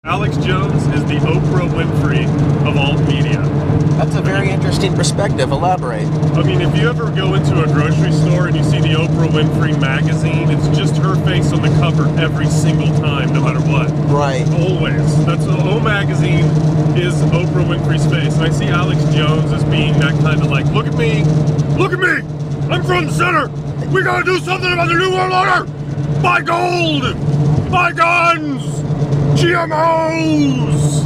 Alex Jones is the Oprah Winfrey of alt media. That's a very interesting perspective. Elaborate. I mean, if you ever go into a grocery store and you see the Oprah Winfrey magazine, it's just her face on the cover every single time, no matter what. Right. Always. That's the O magazine is Oprah Winfrey's face. And I see Alex Jones as being that kind of like, look at me, I'm front and center. We gotta do something about the New World Order. Buy gold, buy guns, GMOs.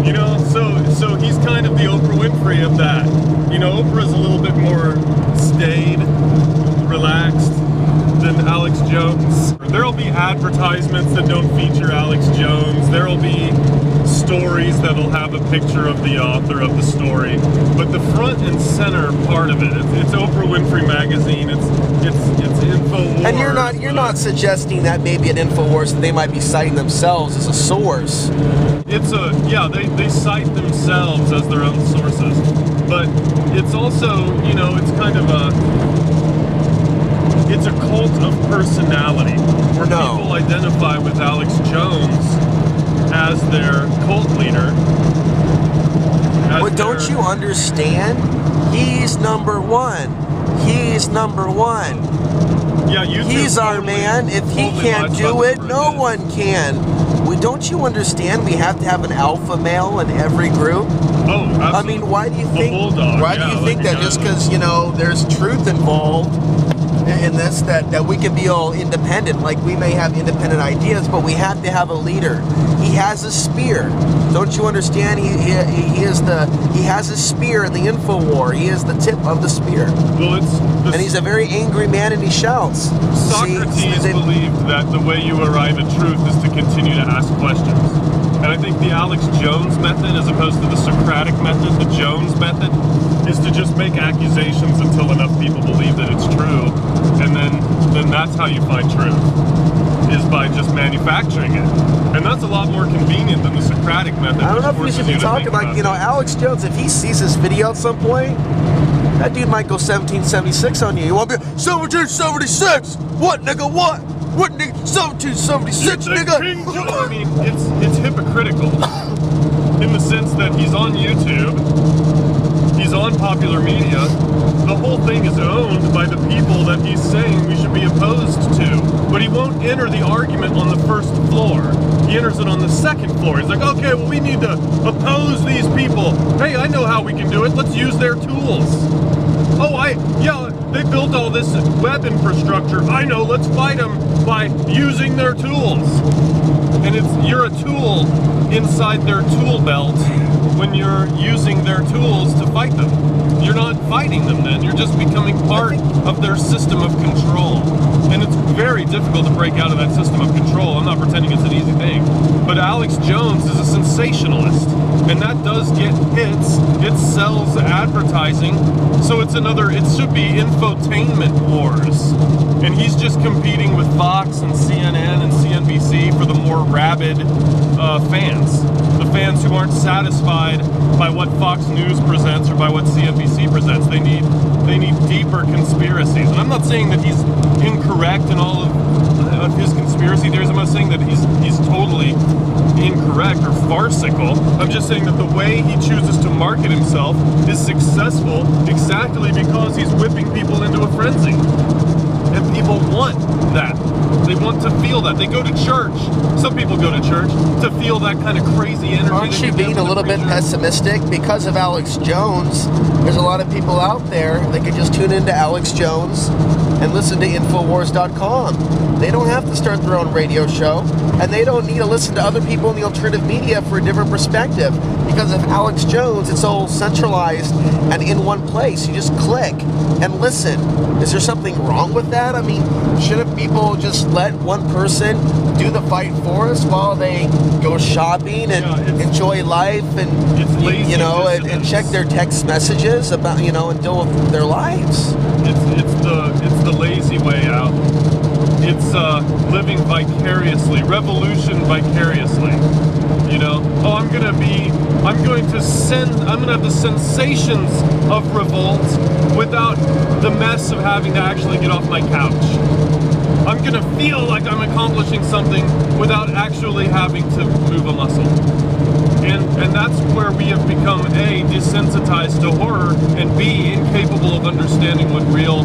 You know, so he's kind of the Oprah Winfrey of that. You know, Oprah's a little bit more staid, relaxed than Alex Jones. There'll be advertisements that don't feature Alex Jones. There'll be stories that'll have a picture of the author of the story. But the front and center part of it, it's Oprah Winfrey magazine. It's InfoWars. And you're not suggesting that maybe at InfoWars they might be citing themselves as a source. They cite themselves as their own sources. But it's also, you know, it's kind of it's a cult of personality where people identify with Alex Jones as their cult leader. But don't you understand? He's number one. He's number one. Yeah, he's our man. If he can't do it, no one can. Don't you understand? We have to have an alpha male in every group. Oh, absolutely. I mean, why do you think? Bulldog, why do you think that just because there's truth involved in this that we can be all independent? Like we may have independent ideas, but we have to have a leader. He has a spear. Don't you understand? He has a spear in the info war. He is the tip of the spear. Well, and he's a very angry man, and he shouts. Socrates believed that the way you arrive at truth is to continue to ask questions. And I think the Alex Jones method, as opposed to the Socratic method, the Jones method, is to just make accusations until enough people believe that it's true, and then that's how you find truth, is by just manufacturing it. And that's a lot more convenient than the Socratic method. I don't know if we should be talking about, Alex Jones, if he sees this video at some point, that dude might go 1776 on you. You want to be 1776? What, nigga, what? What, nigga? 1776, nigga? I mean, it's hypocritical in the sense that he's on YouTube, he's on popular media. The whole thing is owned by the people that he's saying we should be opposed to. But he won't enter the argument on the first floor. He enters it on the second floor. He's like, okay, well, we need to oppose these people. Hey, I know how we can do it. Let's use their tools. They built all this web infrastructure. I know, let's fight them by using their tools. And you're a tool inside their tool belt when you're using their tools to fight them. You're not fighting them then, you're just becoming part of their system of control. And it's very difficult to break out of that system of control. I'm not pretending it's an easy thing. But Alex Jones is a sensationalist, and that does get hits. It sells advertising, so it should be infotainment wars. And he's just competing with Fox and CNN and CNBC for the more rabid fans. The fans who aren't satisfied by what Fox News presents or by what CNBC presents. They need deeper conspiracies. And I'm not saying that he's incorrect in all of his conspiracy theories. I'm not saying that he's totally incorrect or farcical. I'm just saying that the way he chooses to market himself is successful exactly because he's whipping people into a frenzy. And people want that. They want to feel that. They go to church. Some people go to church to feel that kind of crazy energy. Aren't you being a little bit pessimistic? Because of Alex Jones, there's a lot of people out there that can just tune into Alex Jones and listen to Infowars.com. They don't have to start their own radio show, and they don't need to listen to other people in the alternative media for a different perspective. Because of Alex Jones, it's all centralized and in one place. You just click and listen. Is there something wrong with that? I mean, shouldn't people just let one person do the fight for us while they go shopping and enjoy life and and check their text messages about and deal with their lives? It's the lazy way out. It's living vicariously, revolution vicariously. I'm going to have the sensations of revolt without the mess of having to actually get off my couch. I'm gonna feel like I'm accomplishing something without actually having to move a muscle. And that's where we have become A, desensitized to horror, and B, incapable of understanding what real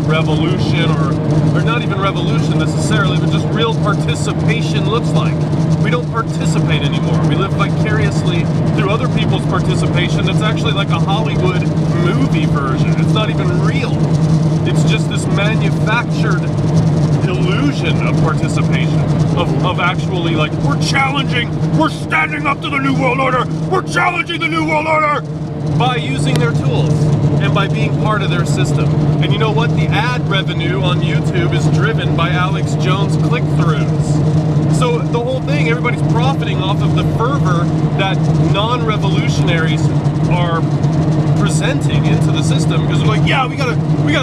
revolution, or not even revolution necessarily, but just real participation looks like. We don't participate anymore. We live vicariously through other people's participation. It's actually like a Hollywood movie version. It's not even real. It's just this manufactured illusion of participation, of actually like, we're challenging, we're standing up to the New World Order, we're challenging the New World Order by using their tools and by being part of their system. And you know what? The ad revenue on YouTube is driven by Alex Jones click-throughs. So the whole thing, everybody's profiting off of the fervor that non-revolutionaries are presenting into the system, because they're like, yeah, we gotta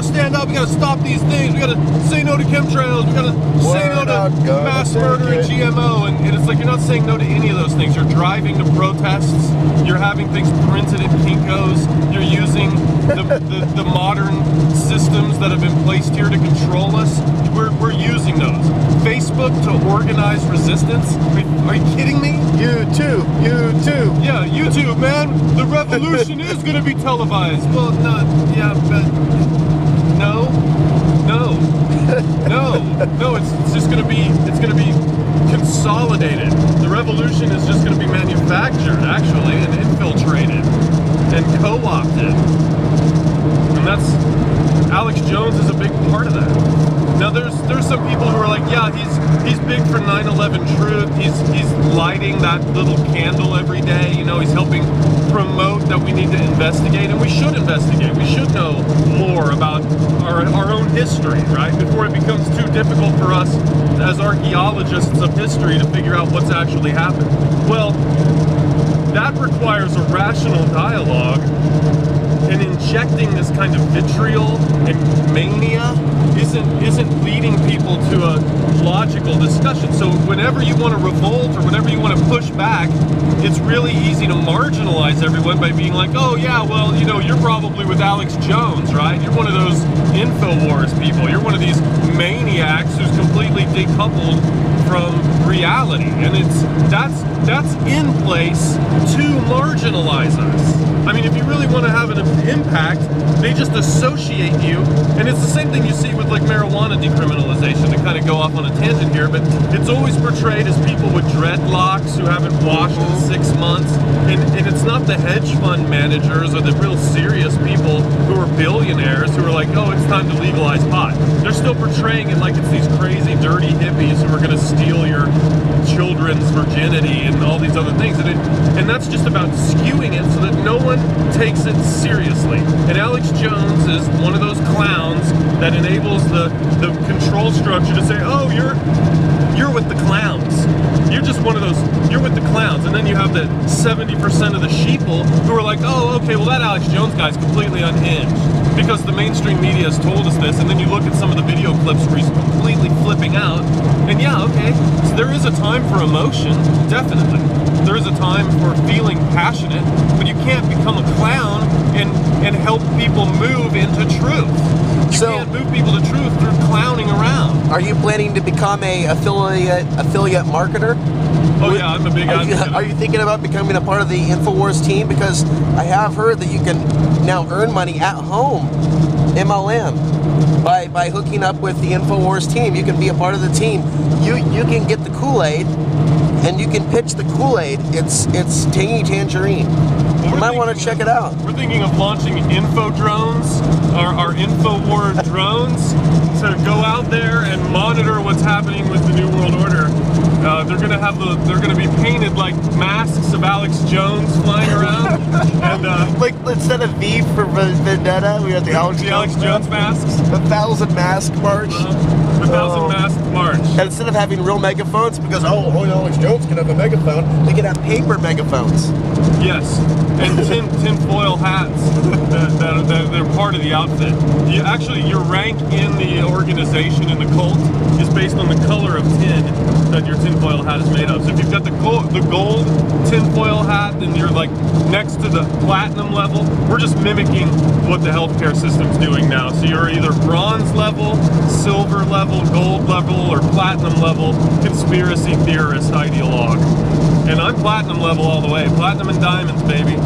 stand up, we gotta stop these things, we gotta say no to chemtrails, we gotta say no to mass murder and GMO, and it's like, you're not saying no to any of those things. You're driving to protests, you're having things printed at Kinko's, you're using the modern systems that have been placed here to control us. We're using those. Facebook to organize resistance? Are you kidding me? YouTube. Yeah, YouTube, man. The revolution is going to be televised. Well, not, yeah, but no. It's just going to be consolidated. The revolution is just going to be manufactured, actually, and infiltrated and co-opted. And that's, Alex Jones is a big part of that. Now there's some people who are like, yeah, he's big for 9/11 truth. He's lighting that little candle every day. You know, he's helping promote that we need to investigate, and we should investigate. We should know more about our own history, right? Before it becomes too difficult for us as archaeologists of history to figure out what's actually happened. Well, that requires a rational dialogue, and injecting this kind of vitriol and mania isn't leading people to a logical discussion. So whenever you want to revolt or whenever you want to push back, it's really easy to marginalize everyone by being like, oh yeah, well, you know, you're probably with Alex Jones, right? You're one of those InfoWars people. You're one of these maniacs who's completely decoupled from reality. And that's in place to marginalize us. I mean, if you really want to have an impact, they just associate you, and it's the same thing you see with like marijuana decriminalization, to kind of go off on a tangent here, but it's always portrayed as people with dreadlocks who haven't washed in 6 months, and it's not the hedge fund managers or the real serious people who are billionaires who are like, oh, it's time to legalize pot. They're still portraying it like it's these crazy, dirty hippies who are going to steal your children's virginity and all these other things, and that's just about skewing it so that no one takes it seriously. And Alex Jones is one of those clowns that enables the control structure to say, oh, you're with the clowns. You're just one of those, you're with the clowns. And then you have the 70% of the sheeple who are like, oh, okay, well that Alex Jones guy's completely unhinged, because the mainstream media has told us this. And then you look at some of the video clips where he's completely flipping out, and yeah, okay, so there is a time for emotion, definitely. There is a time for feeling passionate, but you can't become a clown and help people move into truth. You can't move people to truth through clowning around. Are you planning to become a affiliate marketer? Oh yeah, I'm a big advocate. Are you thinking about becoming a part of the InfoWars team? Because I have heard that you can now earn money at home, MLM, by hooking up with the InfoWars team. You can be a part of the team. You can get the Kool-Aid, and you can pitch the Kool-Aid. It's tangy tangerine. You might want to check it out. We're thinking of launching info drones, our InfoWar drones, to go out there and monitor what's happening with the New World Order. They're gonna be painted like masks of Alex Jones flying around, and like instead of V for Vendetta, we have the Alex Jones masks. The 1,000 mask march. The 1,000 mask march. And instead of having real megaphones, because Alex Jones Jones can have a megaphone. They can have paper megaphones. Yes, and tinfoil hats that are part of the outfit. Your rank in the organization, in the cult, is based on the color of tin that your tinfoil hat is made of. So if you've got the gold tinfoil hat, then you're like next to the platinum level. We're just mimicking what the healthcare system's doing now. So you're either bronze level, silver level, gold level, or platinum level conspiracy theorist ideologue. And I'm platinum level all the way. Platinum and diamonds, baby.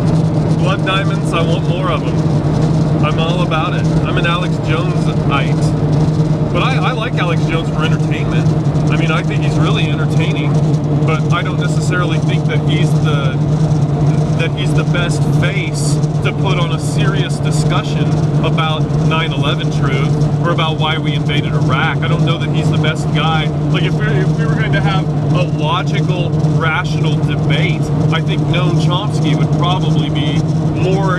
Blood diamonds, I want more of them. I'm all about it. I'm an Alex Jones-ite. But I like Alex Jones for entertainment. I mean, I think he's really entertaining, but I don't necessarily think that he's the best face to put on a serious discussion about 9/11 truth or about why we invaded Iraq. I don't know that he's the best guy. Like, if we were going to have a logical, rational debate, I think Noam Chomsky would probably be more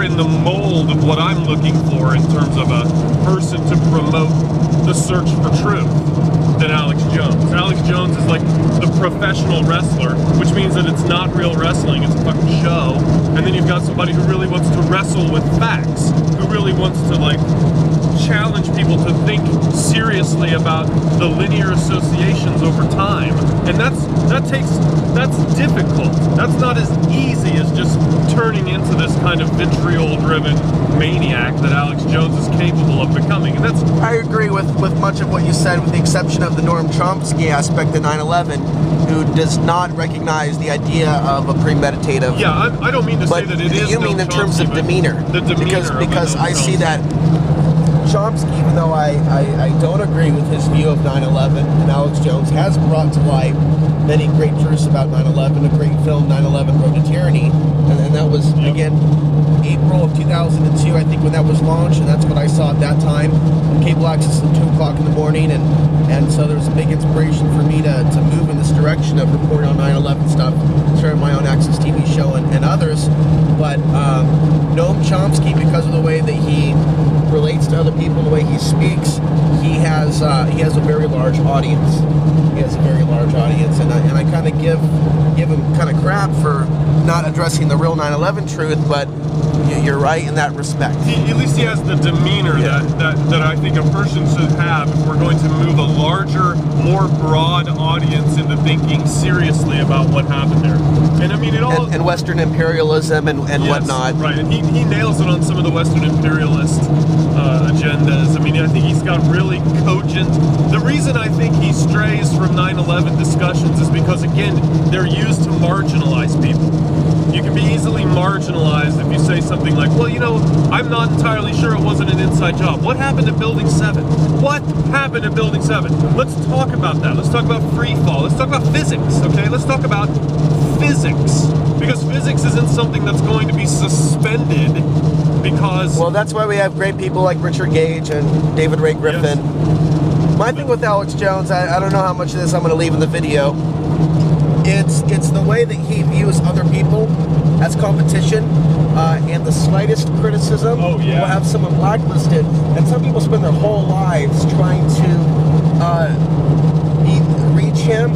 in the mold of what I'm looking for in terms of a person to promote the search for truth than Alex Jones. Alex Jones is like the professional wrestler, which means that it's not real wrestling, it's a fucking show. And then you've got somebody who really wants to wrestle with facts, who really wants to like challenge people to think seriously about the linear associations over time. And that's difficult. That's not as easy as just turning into this kind of vitriol-driven maniac that Alex Jones is capable of becoming. And that's... I agree with much of what you said, with the exception of the Noam Chomsky aspect of 9/11, who does not recognize the idea of a premeditative... Yeah, I don't mean to say that it is you mean in terms of demeanor. The demeanor because I see that Chomsky, even though I don't agree with his view of 9/11, and Alex Jones has brought to light many great truths about 9/11, a great film, 9/11 Road to Tyranny, and that was, again, April of 2002, I think, when that was launched, and that's what I saw at that time, cable access at 2 o'clock in the morning, and so there was a big inspiration for me to move in this direction of reporting on 9/11 stuff, starting my own Access TV show and others. But Noam Chomsky, because of the way that he relates to other people, the way he speaks, he has a very large audience. He has a very large audience, and I kind of give him kind of crap for not addressing the real 9/11 truth, but you're right in that respect. At least he has the demeanor that I think a person should have if we're going to move a larger, more broad audience into thinking seriously about what happened there. And I mean, it all... And Western imperialism and yes, whatnot. Right, and he nails it on some of the Western imperialist agendas. I mean, I think he's got really cogent... The reason I think he strays from 9/11 discussions is because, again, they're used to marginalize people. You can be easily marginalized if you say something like, well, you know, I'm not entirely sure it wasn't an inside job. What happened at Building 7? What happened at Building 7? Let's talk about that. Let's talk about free fall. Let's talk about physics, okay? Let's talk about physics. Because physics isn't something that's going to be suspended because... Well, that's why we have great people like Richard Gage and David Ray Griffin. Yes. My thing with Alex Jones, I don't know how much of this I'm going to leave in the video. It's the way that he views other people as competition, and the slightest criticism will have someone blacklisted. And some people spend their whole lives trying to reach him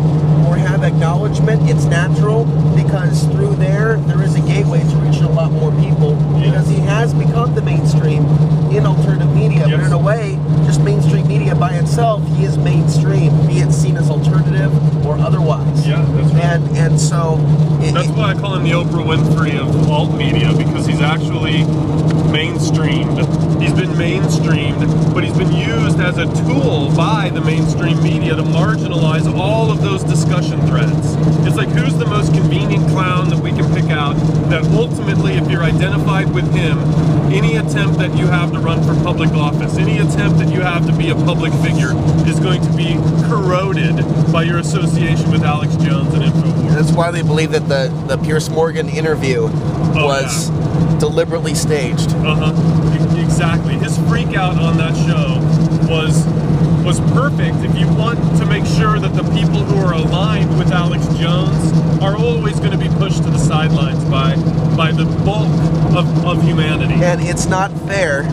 or have acknowledgement. It's natural because through there is a gateway to reaching a lot more people, because he has become the mainstream in alternative media. But in a way, just mainstream media by itself, he is mainstream, be it seen as alternative or otherwise. Yeah, that's right. And so... That's why I call him the Oprah Winfrey of alt media, because he's actually mainstreamed. He's been mainstreamed, but he's been used as a tool by the mainstream media to marginalize all of those discussion threads. It's like, who's the most convenient clown that we can pick out that ultimately, if you're identified with him, any attempt that you have to run for public office, any attempt that you have to be a public figure is going to be corroded by your association with Alex Jones and InfoWars. That's why they believe that the Piers Morgan interview was deliberately staged. Exactly. His freak out on that show was perfect if you want to make sure that the people who are aligned with Alex Jones are always going to be pushed to the sidelines by the bulk of humanity. And it's not fair.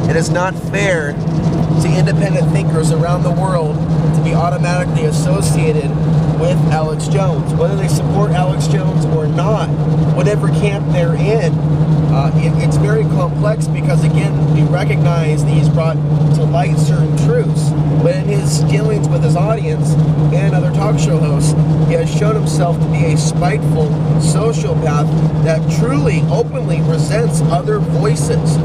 It is not fair to independent thinkers around the world to be automatically associated with Alex Jones, whether they support Alex Jones or not, whatever camp they're in. It's very complex because, again, we recognize that he's brought to light certain truths, but in his dealings with his audience and other talk show hosts, he has shown himself to be a spiteful sociopath that truly, openly resents other voices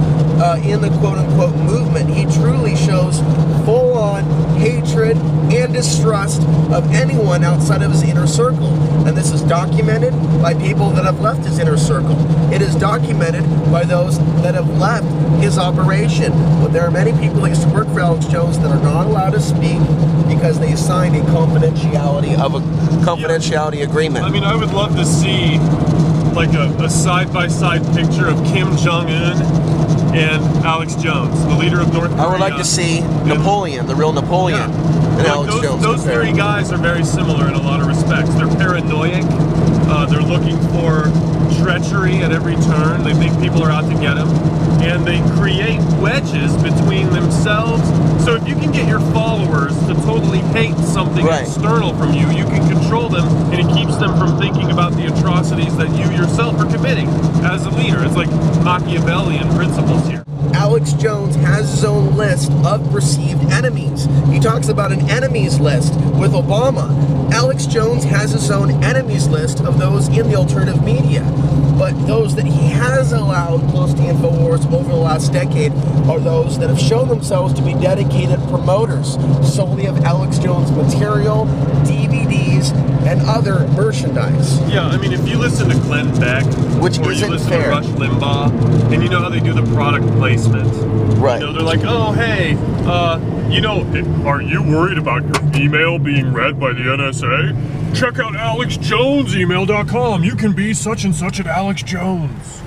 in the quote-unquote movement. He truly shows full-on hatred and distrust of anyone outside of his inner circle. And this is documented by people that have left his inner circle. It is documented by those that have left his operation. But there are many people that used to work for Alex Jones that are not allowed to speak because they signed a confidentiality agreement. I mean, I would love to see like a side-by-side picture of Kim Jong-un and Alex Jones, the leader of North Korea. I would like to see Napoleon, the real Napoleon, and Alex Jones. Those three guys are very similar in a lot of respects. They're paranoid. They're looking for treachery at every turn. They think people are out to get them. And they create wedges between themselves. So if you can get your followers to totally hate something external from you, you can control them, and it keeps them from thinking about the atrocities that you yourself are committing as a leader. It's like Machiavellian principles here. Alex Jones has his own list of perceived enemies. He talks about an enemies list with Obama. Alex Jones has his own enemies list of those in the alternative media. But those that he has allowed close to InfoWars over the last decade are those that have shown themselves to be dedicated promoters solely of Alex Jones material, DVDs, and other merchandise. Yeah, I mean, if you listen to Glenn Beck, which or isn't you listen fair. to Rush Limbaugh, and you know how they do the product placement. Right. You know, they're like, oh, hey, you know, are you worried about your email being read by the NSA? Check out AlexJonesEmail.com. You can be such and such at Alex Jones.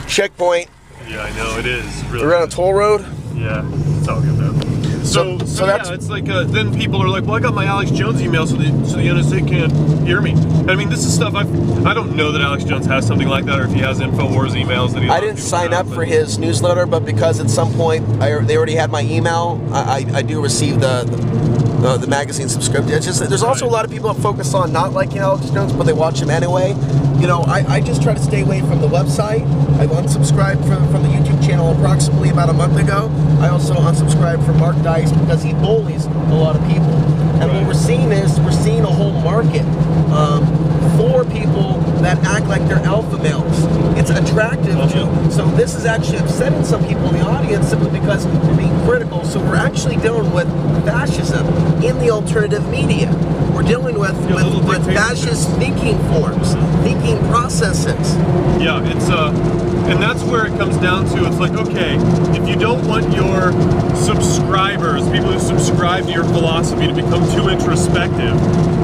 Checkpoint. Yeah, I know, it is. Really We're on a toll road? Yeah, it's all good though. So that's, yeah, it's like, then people are like, well, I got my Alex Jones email so the NSA can't hear me. I mean, this is stuff I don't know that Alex Jones has something like that, or if he has InfoWars emails that he I didn't sign up for his newsletter, but because at some point they already had my email, I do receive the magazine subscription. It's just there's also a lot of people that focus on not liking Alex Jones, but they watch him anyway. You know, I just try to stay away from the website. I unsubscribed from the YouTube channel approximately about a month ago. I also unsubscribed from Mark Dice because he bullies a lot of people. And what we're seeing is we're seeing a whole market for people that act like they're alpha males. It's attractive to. So this is actually upsetting some people in the audience simply because they're being critical. So we're actually dealing with fascism in the alternative media. We're dealing with fascist thinking forms, thinking processes. Yeah, it's and that's where it comes down to. It's like, okay, if you don't want your subscribers, people who subscribe to your philosophy, to become too introspective,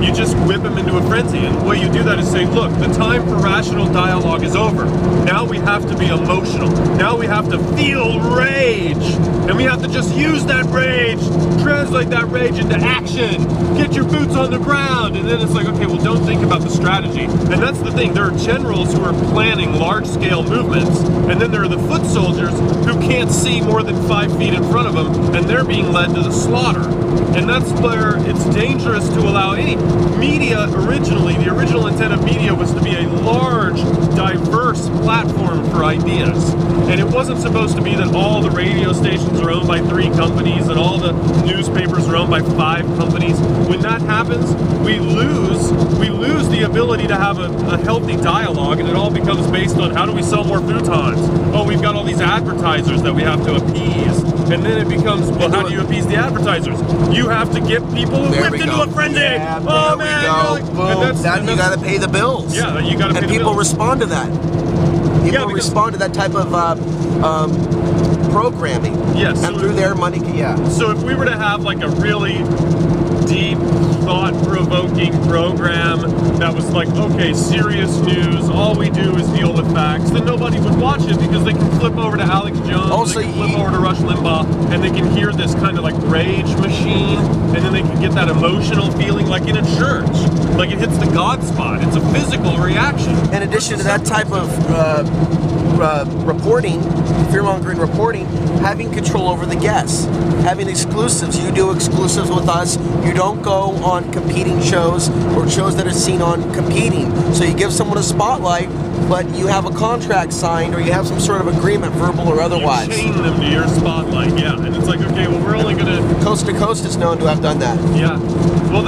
you just whip them into a frenzy. And the way you do that is say, look, the time for rational dialogue is over. Now we have to be emotional. Now we have to feel rage. And we have to just use that rage, translate that rage into action. Get your boots on the ground. And then it's like, okay, well, don't think about the strategy. And that's the thing. There are generals who are planning large-scale movements, and then there are the foot soldiers who can't see more than 5 feet in front of them, and they're being led to the slaughter. And that's where it's dangerous to allow any media. Originally, the original intent of media was to be a large, diverse platform for ideas. And it wasn't supposed to be that all the radio stations are owned by 3 companies and all the newspapers are owned by 5 companies. When that happens, we lose the ability to have a healthy dialogue, and it all becomes based on how do we sell more futons? Oh, we've got all these advertisers that we have to appease. And then it becomes, well, how do you appease the advertisers? You have to get people whipped into a frenzy. Yeah, oh man! Like, and you got to pay the bills. Yeah, you got to pay the bills. And people respond to that. People respond to that type of programming. Yes. And through their money, So if we were to have like a really deep, thought-provoking program that was like, okay, serious news, all we do is deal with facts, then nobody would watch it because they can flip over to Alex Jones, also, they can flip over to Rush Limbaugh, and they can hear this kind of like rage machine, and then they can get that emotional feeling like in a church. Like it hits the God spot. It's a physical reaction. In addition to that type of reporting, fear-mongering reporting, having control over the guests, having exclusives. You do exclusives with us. You don't go on competing shows or shows that are seen on competing. So you give someone a spotlight, but you have a contract signed or you have some sort of agreement, verbal or otherwise. You chain them to your spotlight, yeah. And it's like, okay, well, we're only going to... Coast to Coast is known to have done that. Yeah. Well,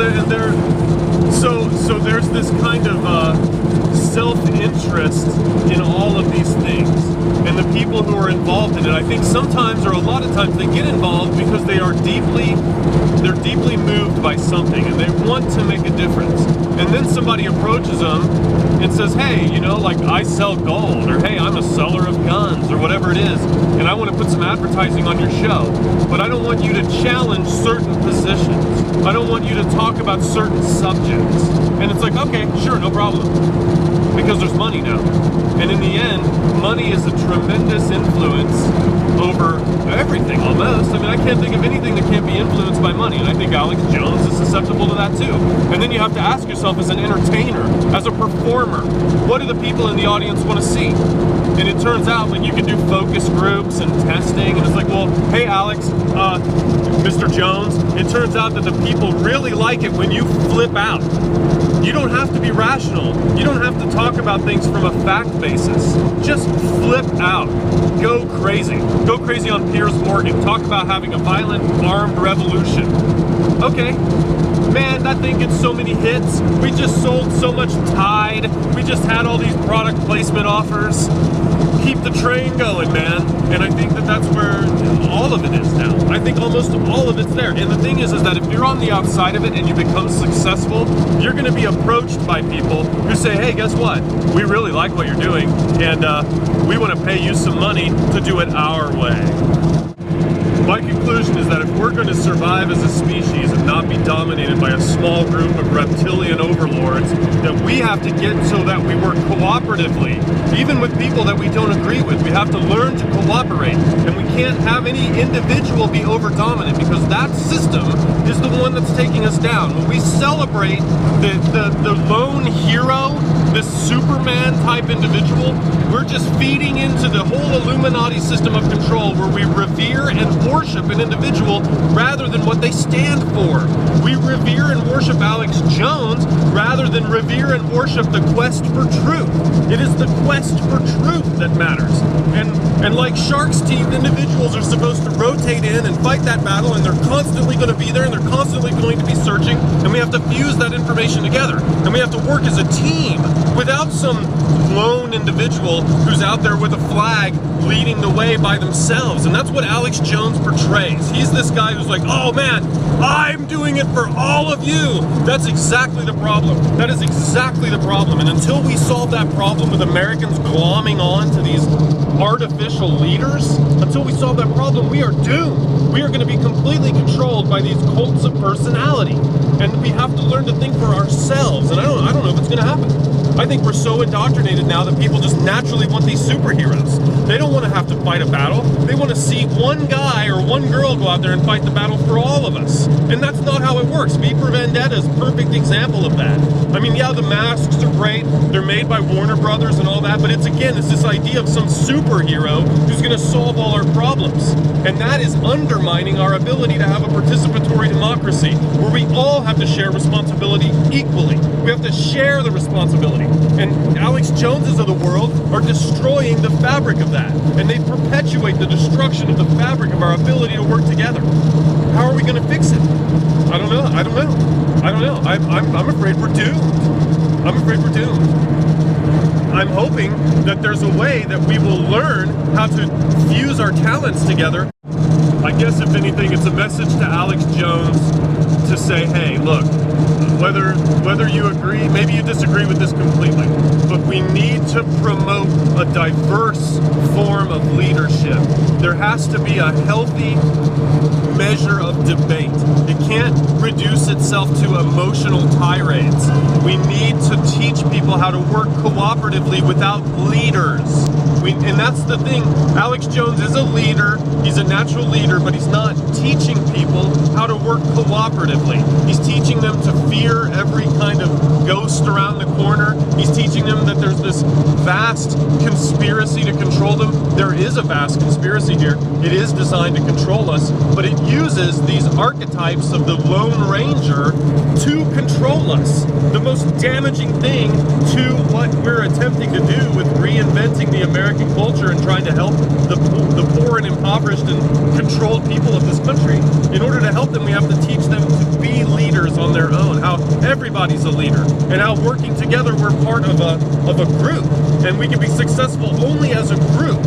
so there's this kind of self-interest in all of these things. And the people who are involved in it, I think sometimes or a lot of times they get involved because they're deeply moved by something and they want to make a difference. And then somebody approaches them and says, hey, you know, like I sell gold, or hey, I'm a seller of guns, or whatever it is, and I want to put some advertising on your show, but I don't want you to challenge certain positions. I don't want you to talk about certain subjects. And it's like, okay, sure, no problem. Because there's money now. And in the end, money is a tremendous influence over everything almost. I mean, I can't think of anything that can't be influenced by money. And I think Alex Jones is susceptible to that too. And then you have to ask yourself as an entertainer, as a performer, what do the people in the audience want to see? And it turns out like you can do focus groups and testing. And it's like, well, hey, Alex, Mr. Jones, it turns out that the people really like it when you flip out. You don't have to be rational. You don't have to talk about things from a fact basis. Just flip out. Go crazy. Go crazy on Piers Morgan. Talk about having a violent armed revolution. Okay. Man, that thing gets so many hits. We just sold so much Tide. We just had all these product placement offers. Keep the train going, man. And I think that that's where all of it is now. I think almost all of it's there. And the thing is that if you're on the outside of it and you become successful, you're going to be approached by people who say, hey, guess what? We really like what you're doing, and we want to pay you some money to do it our way. My conclusion is that if we're going to survive as a species and not be dominated by a small group of reptilian overlords, that we have to get so that we work cooperatively, even with people that we don't agree with. We have to learn to cooperate, and we can't have any individual be over-dominant, because that system is the one that's taking us down. When we celebrate the lone hero, this Superman type individual, we're just feeding into the whole Illuminati system of control where we revere and worship an individual rather than what they stand for. We revere and worship Alex Jones rather than revere and worship the quest for truth. It is the quest for truth that matters. And like shark's teeth, individuals are supposed to rotate in and fight that battle, and they're constantly going to be there, and they're constantly going to be searching, and we have to fuse that information together. And we have to work as a team without some lone individual who's out there with a flag leading the way by themselves. And that's what Alex Jones portrays. He's this guy who's like, oh man, I'm doing it for all of you. That's exactly the problem. That is exactly the problem. And until we solve that problem with Americans glomming on to these artificial leaders, until we solve that problem, we are doomed. We are going to be completely controlled by these cults of personality. And we have to learn to think for ourselves. And I don't know if it's going to happen. I think we're so indoctrinated now that people just naturally want these superheroes. They don't want to have to fight a battle. They want to see one guy or one girl go out there and fight the battle for all of us. And that's not how it works. V for Vendetta is a perfect example of that. I mean, yeah, the masks are great. They're made by Warner Brothers and all that. But it's this idea of some superhero who's going to solve all our problems. And that is undermining our ability to have a participatory democracy where we all have to share responsibility equally. We have to share the responsibility. And Alex Joneses of the world are destroying the fabric of that. And they perpetuate the destruction of the fabric of our ability to work together. How are we going to fix it? I don't know. I'm afraid we're doomed. I'm hoping that there's a way that we will learn how to fuse our talents together. I guess if anything, it's a message to Alex Jones to say, hey, look, whether you agree, maybe you disagree with this completely, but we need to promote a diverse form of leadership. There has to be a healthy measure of debate. It can't reduce itself to emotional tirades. We need to teach people people how to work cooperatively without leaders. And that's the thing. Alex Jones is a leader. He's a natural leader, but he's not teaching people how to work cooperatively. He's teaching them to fear every kind of ghost around the corner. He's teaching them that there's this vast conspiracy to control them. There is a vast conspiracy here. It is designed to control us, but it uses these archetypes of the Lone Ranger to control us. The most damaging thing to what we're attempting to do with reinventing the American culture and trying to help the poor and impoverished and controlled people of this country. In order to help them, we have to teach them to be leaders on their own, how everybody's a leader, and how working together we're part of a group, and we can be successful only as a group.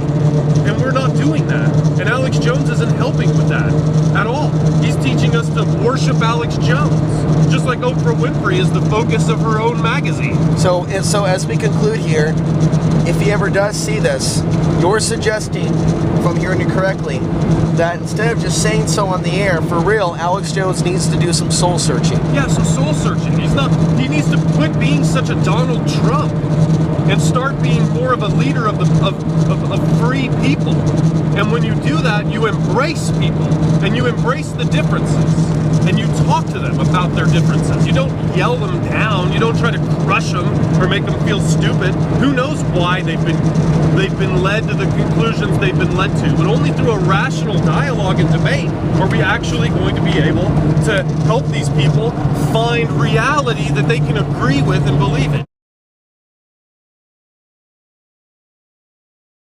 And we're not doing that. And Alex Jones isn't helping with that at all. He's teaching us to worship Alex Jones, just like Oprah Winfrey is the focus of her own magazine. So as we conclude here, if he ever does see this, you're suggesting, if I'm hearing you correctly, that instead of just saying so on the air, for real, Alex Jones needs to do some soul searching. Yeah, some soul searching. He needs to quit being such a Donald Trump and start being more of a leader of free people. And when you do that, you embrace people and you embrace the differences and you talk to them about their differences. You don't yell them down. You don't try to crush them or make them feel stupid. Who knows why they've been led to the conclusions they've been led to, but only through a rational dialogue and debate are we actually going to be able to help these people find reality that they can agree with and believe in.